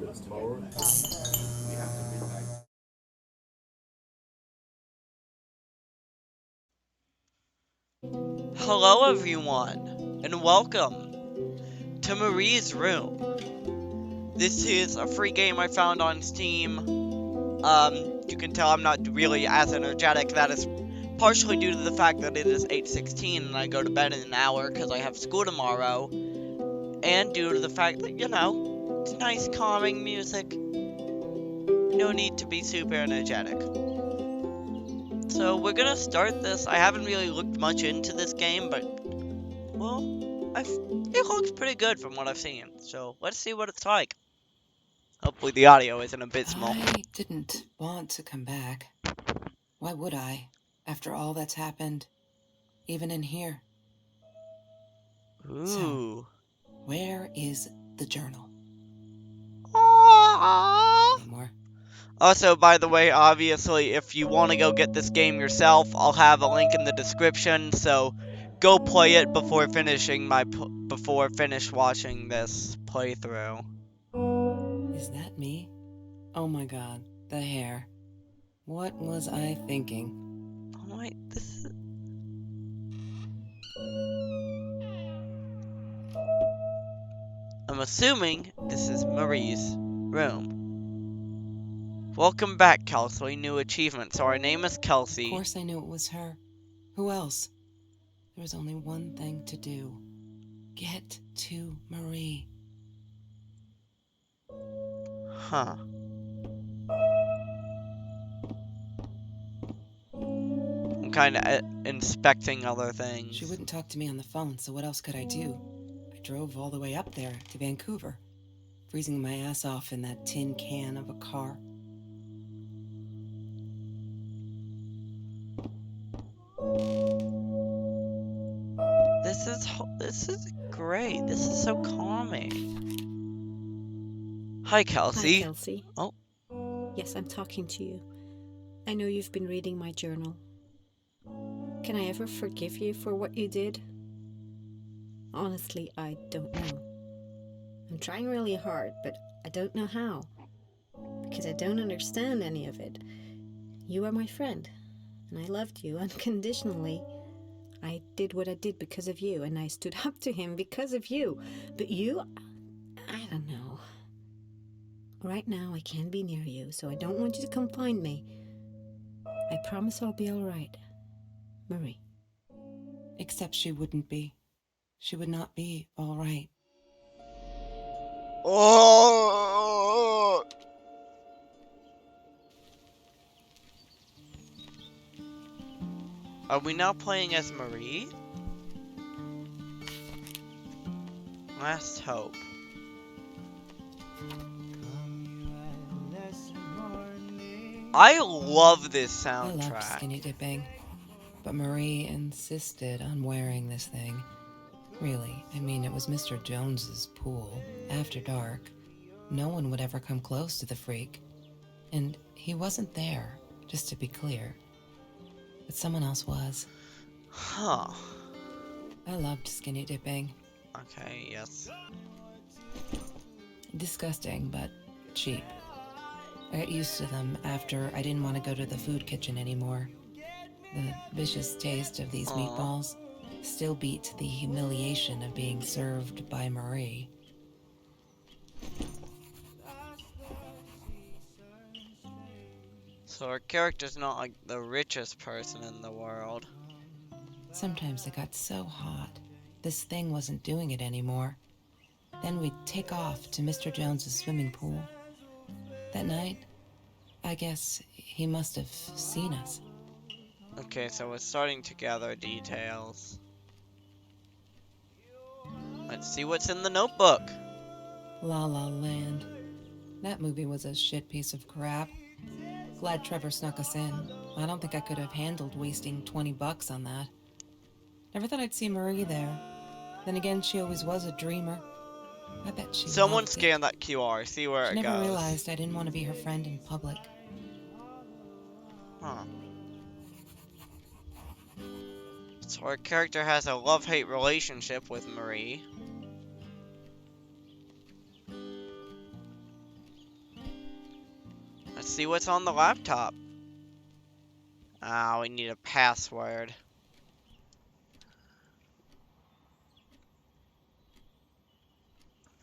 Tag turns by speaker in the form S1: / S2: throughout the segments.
S1: Hello everyone, and welcome to Marie's Room. This is a free game I found on Steam. You can tell I'm not really as energetic. That is partially due to the fact that it is 8:16 and I go to bed in an hour because I have school tomorrow. And due to the fact that, it's nice calming music. No need to be super energetic. So we're gonna start this. I haven't really looked much into this game, but, well, it looks pretty good from what I've seen. So let's see what it's like. Hopefully the audio isn't abysmal.
S2: I didn't want to come back. Why would I, after all that's happened, even in here?
S1: Ooh.
S2: So, where is the journal?
S1: Aww.
S2: Anymore?
S1: Also, by the way, obviously, if you want to go get this game yourself, I'll have a link in the description. So, go play it before finish watching this playthrough.
S2: Is that me? Oh my god, the hair. What was I thinking?
S1: Oh wait, this is... I'm assuming this is Marie's room. Welcome back, Kelsey. New achievement. So our name is
S2: Of
S1: Kelsey.
S2: course I knew it was her. Who else? There was only one thing to do. Get to Marie.
S1: Huh. I'm kind of inspecting other things.
S2: She wouldn't talk to me on the phone, so what else could I do? I drove all the way up there to Vancouver, freezing my ass off in that tin can of a car.
S1: This is great. This is so calming. Hi, Kelsey.
S3: Hi, Kelsey.
S1: Oh.
S3: Yes, I'm talking to you. I know you've been reading my journal. Can I ever forgive you for what you did? Honestly, I don't know. I'm trying really hard, but I don't know how. Because I don't understand any of it. You are my friend, and I loved you unconditionally. I did what I did because of you, and I stood up to him because of you. But you, I don't know. Right now, I can't be near you, so I don't want you to come find me. I promise I'll be all right. Marie.
S2: Except she wouldn't be. She would not be all right.
S1: Oh. Are we now playing as Marie? Last hope. I love this
S2: I loved
S1: soundtrack.
S2: skinny dipping, but Marie insisted on wearing this thing. Really, I mean, it was Mr. Jones's pool, after dark. No one would ever come close to the freak. And he wasn't there, just to be clear. But someone else was.
S1: Huh.
S2: I loved skinny dipping.
S1: Okay, yes.
S2: Disgusting, but cheap. I got used to them after I didn't want to go to the food kitchen anymore. The vicious taste of these meatballs still beat the humiliation of being served by Marie.
S1: So our character's not like the richest person in the world.
S2: Sometimes it got so hot, this thing wasn't doing it anymore. Then we'd take off to Mr. Jones's swimming pool. That night, I guess he must have seen us.
S1: Okay, so we're starting to gather details. Let's see what's in the notebook.
S2: La La Land. That movie was a shit piece of crap. Glad Trevor snuck us in. I don't think I could have handled wasting $20 on that. Never thought I'd see Marie there. Then again, she always was a dreamer. I bet she
S1: Someone
S2: loved
S1: scan
S2: it.
S1: that QR, see where
S2: She
S1: it
S2: never
S1: goes.
S2: realized I didn't want to be her friend in public.
S1: Huh. So our character has a love-hate relationship with Marie. Let's see what's on the laptop. Ah, we need a password.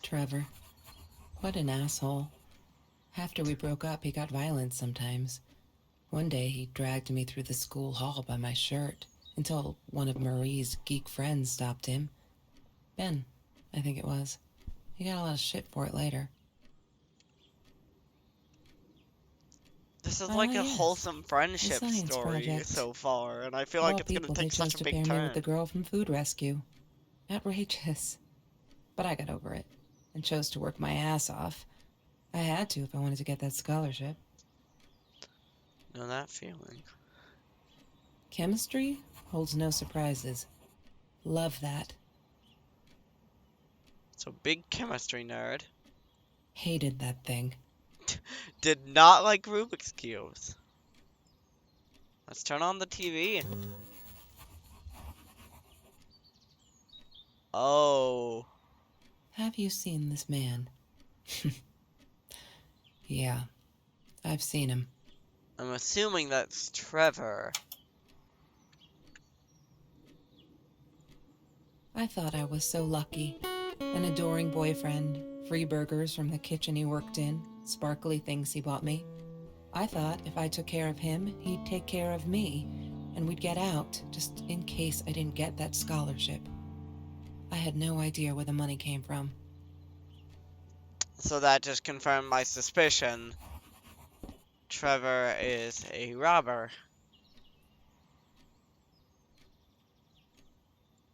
S2: Trevor. What an asshole. After we broke up, he got violent sometimes. One day, he dragged me through the school hall by my shirt until one of Marie's geek friends stopped him. Ben, I think it was. He got a lot of shit for it later.
S1: This is
S2: Ah,
S1: like a
S2: yes.
S1: wholesome
S2: The
S1: friendship
S2: science
S1: story
S2: project.
S1: so far, and I feel
S2: Of
S1: like
S2: all
S1: it's gonna
S2: people, they
S1: take such
S2: chose
S1: a
S2: to
S1: big
S2: pair me with the
S1: turn.
S2: girl from Food Rescue. Outrageous. But I got over it and chose to work my ass off. I had to if I wanted to get that scholarship.
S1: Know that feeling.
S2: Chemistry holds no surprises. Love that.
S1: So big chemistry nerd.
S2: Hated that thing.
S1: Did not like Rubik's Cubes. Let's turn on the TV. Oh.
S2: Have you seen this man? Yeah, I've seen him.
S1: I'm assuming that's Trevor.
S2: I thought I was so lucky. An adoring boyfriend, free burgers from the kitchen he worked in, sparkly things he bought me. I thought if I took care of him, he'd take care of me, and we'd get out, just in case I didn't get that scholarship. I had no idea where the money came from.
S1: So that just confirmed my suspicion. Trevor is a robber.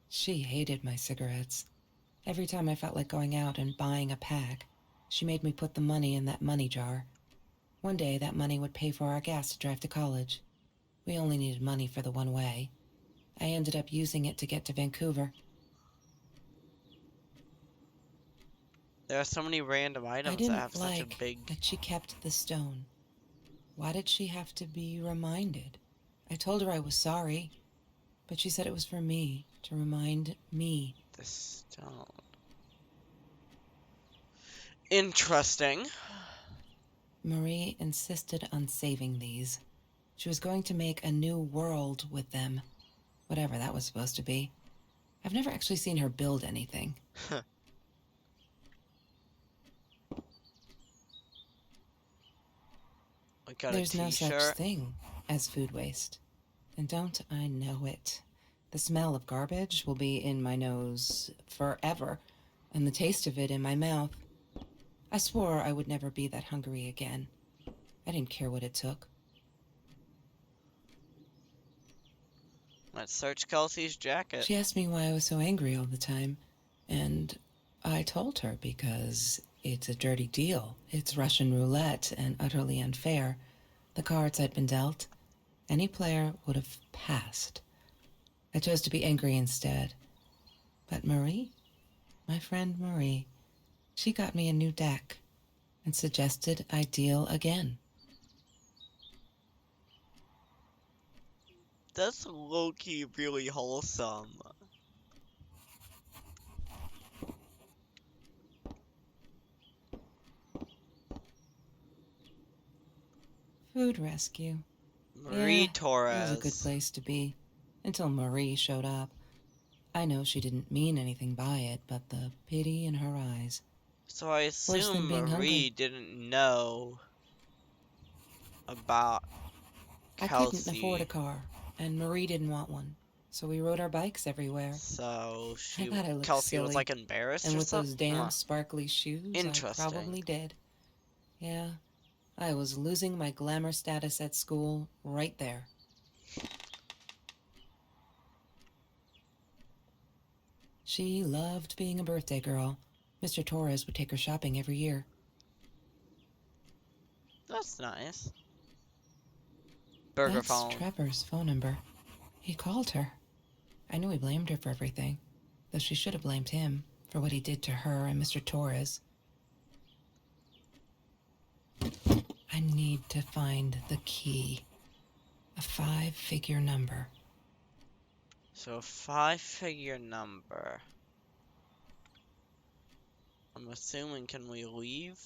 S2: She hated my cigarettes. Every time I felt like going out and buying a pack, she made me put the money in that money jar. One day, that money would pay for our gas to drive to college. We only needed money for the one way. I ended up using it to get to Vancouver.
S1: There are so many random
S2: I
S1: items that have
S2: didn't
S1: such a
S2: like
S1: big...
S2: that she kept the stone. Why did she have to be reminded? I told her I was sorry, but she said it was for me, to remind me.
S1: The stone. Interesting.
S2: Marie insisted on saving these. She was going to make a new world with them, whatever that was supposed to be. I've never actually seen her build anything.
S1: We got
S2: There's
S1: a
S2: no such
S1: t-shirt.
S2: thing as food waste. And don't I know it? The smell of garbage will be in my nose forever, and the taste of it in my mouth. I swore I would never be that hungry again. I didn't care what it took.
S1: Let's search Kelsey's jacket.
S2: She asked me why I was so angry all the time, and I told her because it's a dirty deal. It's Russian roulette and utterly unfair. The cards I'd been dealt, any player would have passed. I chose to be angry instead. But Marie, my friend Marie, she got me a new deck and suggested I deal again.
S1: That's low-key really wholesome.
S2: Food rescue.
S1: Marie
S2: Yeah, it was a good
S1: Torres.
S2: place to be. Until Marie showed up. I know she didn't mean anything by it, but the pity in her eyes.
S1: So I
S2: Worse than
S1: assume
S2: being
S1: Marie
S2: hungry.
S1: didn't know about
S2: I couldn't afford a
S1: Kelsey.
S2: car, and Marie didn't want one. So we rode our bikes everywhere.
S1: So
S2: I thought I looked
S1: Kelsey was
S2: silly.
S1: like embarrassed
S2: And
S1: or
S2: with those
S1: something?
S2: damn
S1: Huh.
S2: sparkly shoes, I
S1: Interesting.
S2: probably did. Yeah, I was losing my glamour status at school right there. She loved being a birthday girl. Mr. Torres would take her shopping every year.
S1: That's nice. Burger
S2: That's
S1: phone.
S2: Trevor's phone number. He called her. I knew he blamed her for everything, though she should have blamed him for what he did to her and Mr. Torres. I need to find the key. A 5-figure number.
S1: So 5-figure number. I'm assuming, can we leave?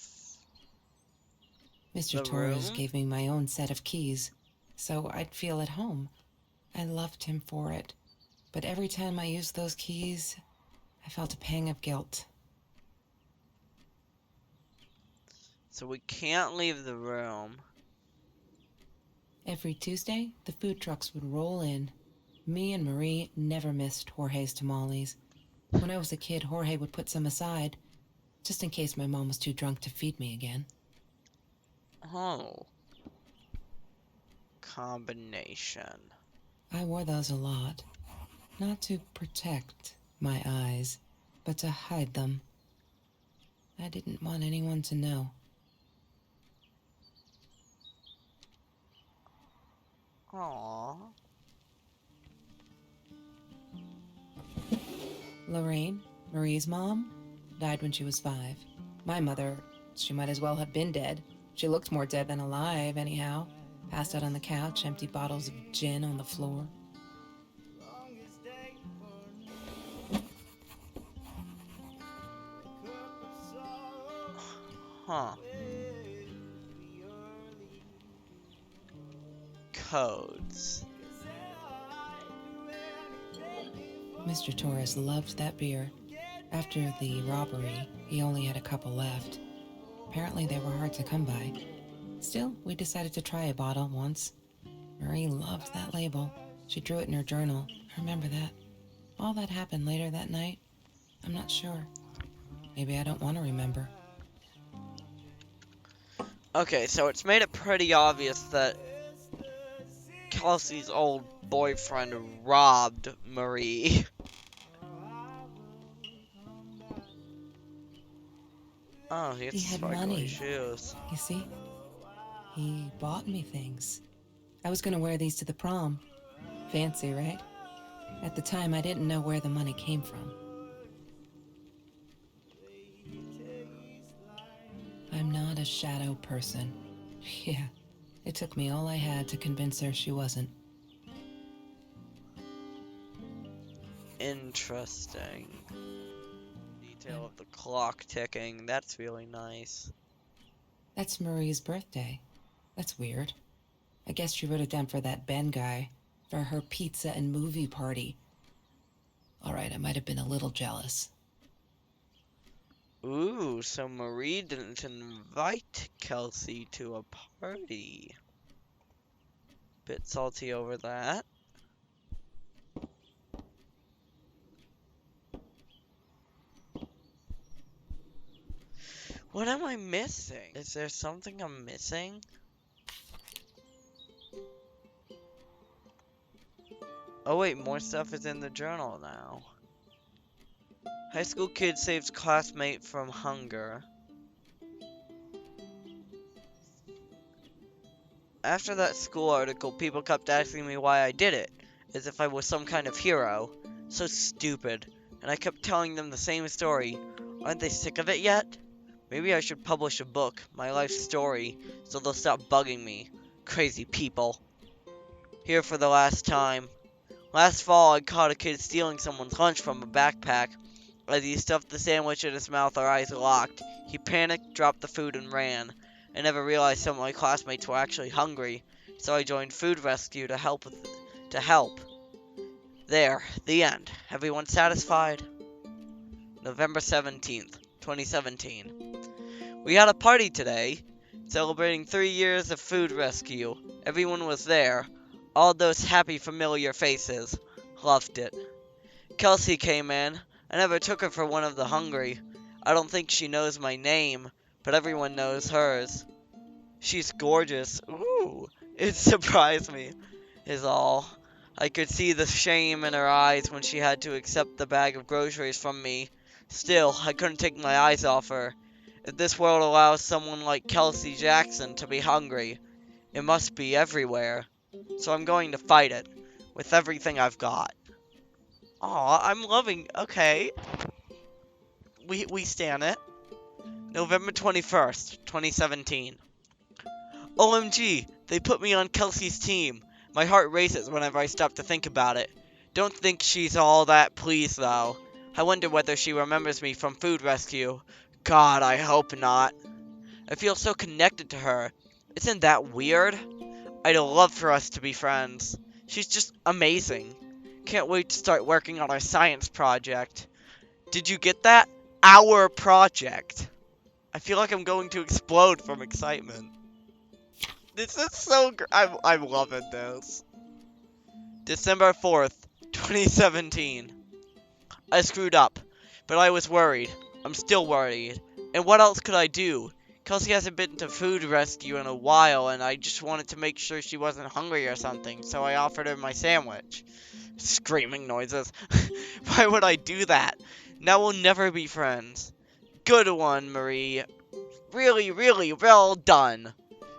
S2: Mr.
S1: The
S2: Torres
S1: room?
S2: gave me my own set of keys, so I'd feel at home. I loved him for it, but every time I used those keys, I felt a pang of guilt.
S1: So we can't leave the room.
S2: Every Tuesday, the food trucks would roll in. Me and Marie never missed Jorge's tamales. When I was a kid, Jorge would put some aside, just in case my mom was too drunk to feed me again.
S1: Oh. Combination.
S2: I wore those a lot, not to protect my eyes, but to hide them. I didn't want anyone to know.
S1: Aww.
S2: Lorraine, Marie's mom, died when she was 5. My mother, she might as well have been dead. She looked more dead than alive, anyhow. Passed out on the couch, empty bottles of gin on the floor.
S1: Huh. Codes.
S2: Mr. Torres loved that beer. After the robbery, he only had a couple left. Apparently they were hard to come by. Still, we decided to try a bottle once. Marie loved that label. She drew it in her journal. I remember that. All that happened later that night, I'm not sure. Maybe I don't want to remember.
S1: Okay, so it's made it pretty obvious that Kelsey's old boyfriend robbed Marie. Oh, he
S2: He
S1: has
S2: had
S1: sparkly
S2: money.
S1: shoes.
S2: You see? He bought me things. I was gonna wear these to the prom. Fancy, right? At the time, I didn't know where the money came from. I'm not a shadow person. Yeah, it took me all I had to convince her she wasn't.
S1: Interesting. Detail of the clock ticking. That's really nice.
S2: That's Marie's birthday. That's weird. I guess she wrote it down for that Ben guy, for her pizza and movie party. All right, I might have been a little jealous.
S1: Ooh, so Marie didn't invite Kelsey to a party. Bit salty over that. What am I missing? Is there something I'm missing? Oh wait, more stuff is in the journal now. High school kid saves classmate from hunger. After that school article, people kept asking me why I did it, as if I was some kind of hero. So stupid. And I kept telling them the same story. Aren't they sick of it yet? Maybe I should publish a book, my life story, so they'll stop bugging me. Crazy people. Here for the last time. Last fall, I caught a kid stealing someone's lunch from a backpack. As he stuffed the sandwich in his mouth, our eyes locked. He panicked, dropped the food, and ran. I never realized some of my classmates were actually hungry, so I joined food rescue to help. There, the end. Everyone satisfied? November 17th, 2017. We had a party today, celebrating 3 years of food rescue. Everyone was there. All those happy, familiar faces. Loved it. Kelsey came in. I never took her for one of the hungry. I don't think she knows my name, but everyone knows hers. She's gorgeous. Ooh, it surprised me, is all. I could see the shame in her eyes when she had to accept the bag of groceries from me. Still, I couldn't take my eyes off her. If this world allows someone like Kelsey Jackson to be hungry, it must be everywhere. So I'm going to fight it, with everything I've got. Aw, I'm loving. Okay. We stand it. November 21st, 2017. OMG, they put me on Kelsey's team. My heart races whenever I stop to think about it. Don't think she's all that pleased, though. I wonder whether she remembers me from food rescue. God, I hope not. I feel so connected to her. Isn't that weird? I'd love for us to be friends. She's just amazing. Can't wait to start working on our science project. Did you get that? Our project. I feel like I'm going to explode from excitement. This is so I'm loving this. December 4th, 2017. I screwed up, but I was worried. I'm still worried. And what else could I do? Kelsey hasn't been to food rescue in a while, and I just wanted to make sure she wasn't hungry or something, so I offered her my sandwich. Screaming noises. Why would I do that? Now we'll never be friends. Good one, Marie. Really, really well done.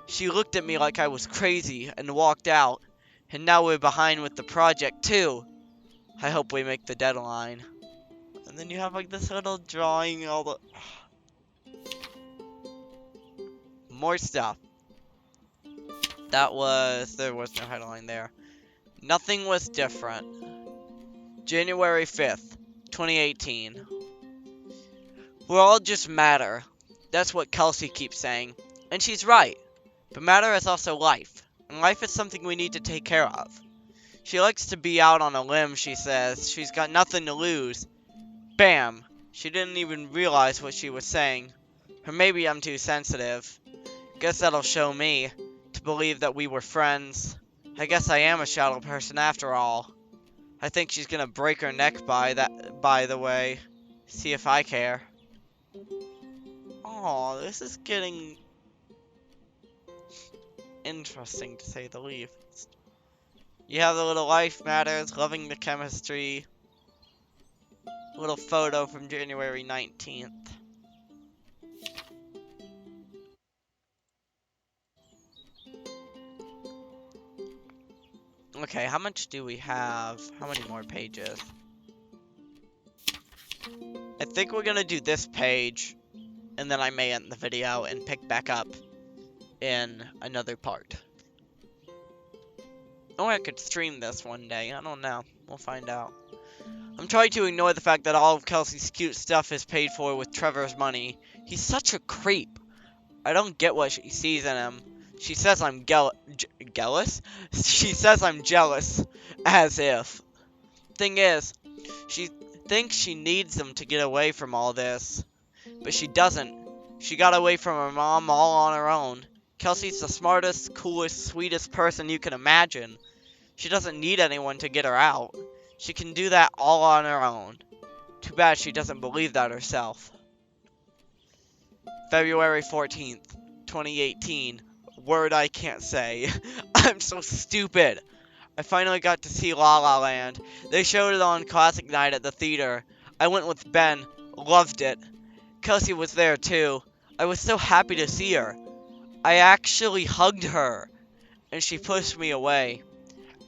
S1: She looked at me like I was crazy and walked out. And now we're behind with the project, too. I hope we make the deadline. And then you have like this little drawing, all the... More stuff. There was no headline there. Nothing was different. January 5th, 2018. We're all just matter. That's what Kelsey keeps saying. And she's right. But matter is also life. And life is something we need to take care of. She likes to be out on a limb, she says. She's got nothing to lose. Bam! She didn't even realize what she was saying. Or maybe I'm too sensitive. Guess that'll show me. To believe that we were friends. I guess I am a shadow person after all. I think she's gonna break her neck by the way. See if I care. Oh, this is getting interesting to say the least. You have the little life matters, loving the chemistry. Little photo from January 19th. Okay, how much do we have? How many more pages? I think we're gonna do this page, and then I may end the video and pick back up in another part. Or I could stream this one day, I don't know. We'll find out. I'm trying to ignore the fact that all of Kelsey's cute stuff is paid for with Trevor's money. He's such a creep. I don't get what she sees in him. She says I'm jealous? She says I'm jealous. As if. Thing is, she thinks she needs him to get away from all this. But she doesn't. She got away from her mom all on her own. Kelsey's the smartest, coolest, sweetest person you can imagine. She doesn't need anyone to get her out. She can do that all on her own. Too bad she doesn't believe that herself. February 14th, 2018. Word I can't say. I'm so stupid. I finally got to see La La Land. They showed it on Classic Night at the theater. I went with Ben. Loved it. Kelsey was there too. I was so happy to see her. I actually hugged her. And she pushed me away.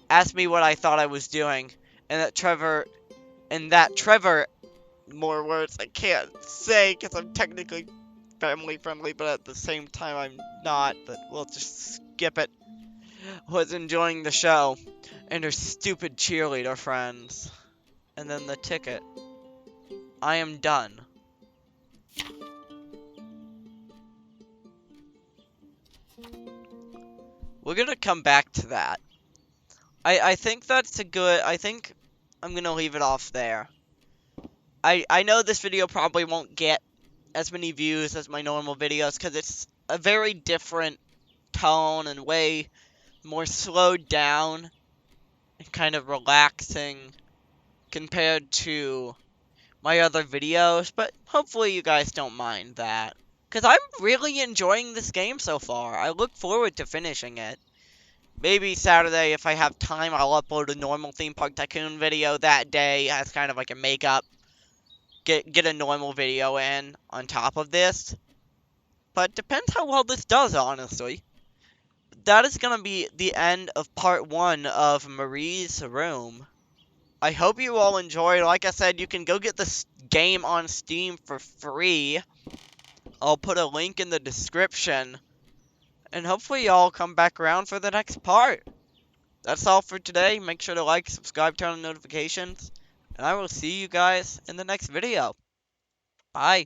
S1: Asked me what I thought I was doing. And that Trevor, more words I can't say because I'm technically family friendly, but at the same time I'm not, but we'll just skip it, was enjoying the show, and her stupid cheerleader friends. And then the ticket. I am done. We're gonna come back to that. I think that's a good, I think I'm gonna leave it off there. I know this video probably won't get as many views as my normal videos because it's a very different tone and way more slowed down and kind of relaxing compared to my other videos, but hopefully you guys don't mind that. Because I'm really enjoying this game so far. I look forward to finishing it. Maybe Saturday, if I have time, I'll upload a normal Theme Park Tycoon video that day as kind of like a makeup. Get a normal video in on top of this. But depends how well this does, honestly. That is going to be the end of part 1 of Marie's Room. I hope you all enjoyed. Like I said, you can go get this game on Steam for free. I'll put a link in the description. And hopefully y'all come back around for the next part. That's all for today. Make sure to like, subscribe, turn on notifications. And I will see you guys in the next video. Bye.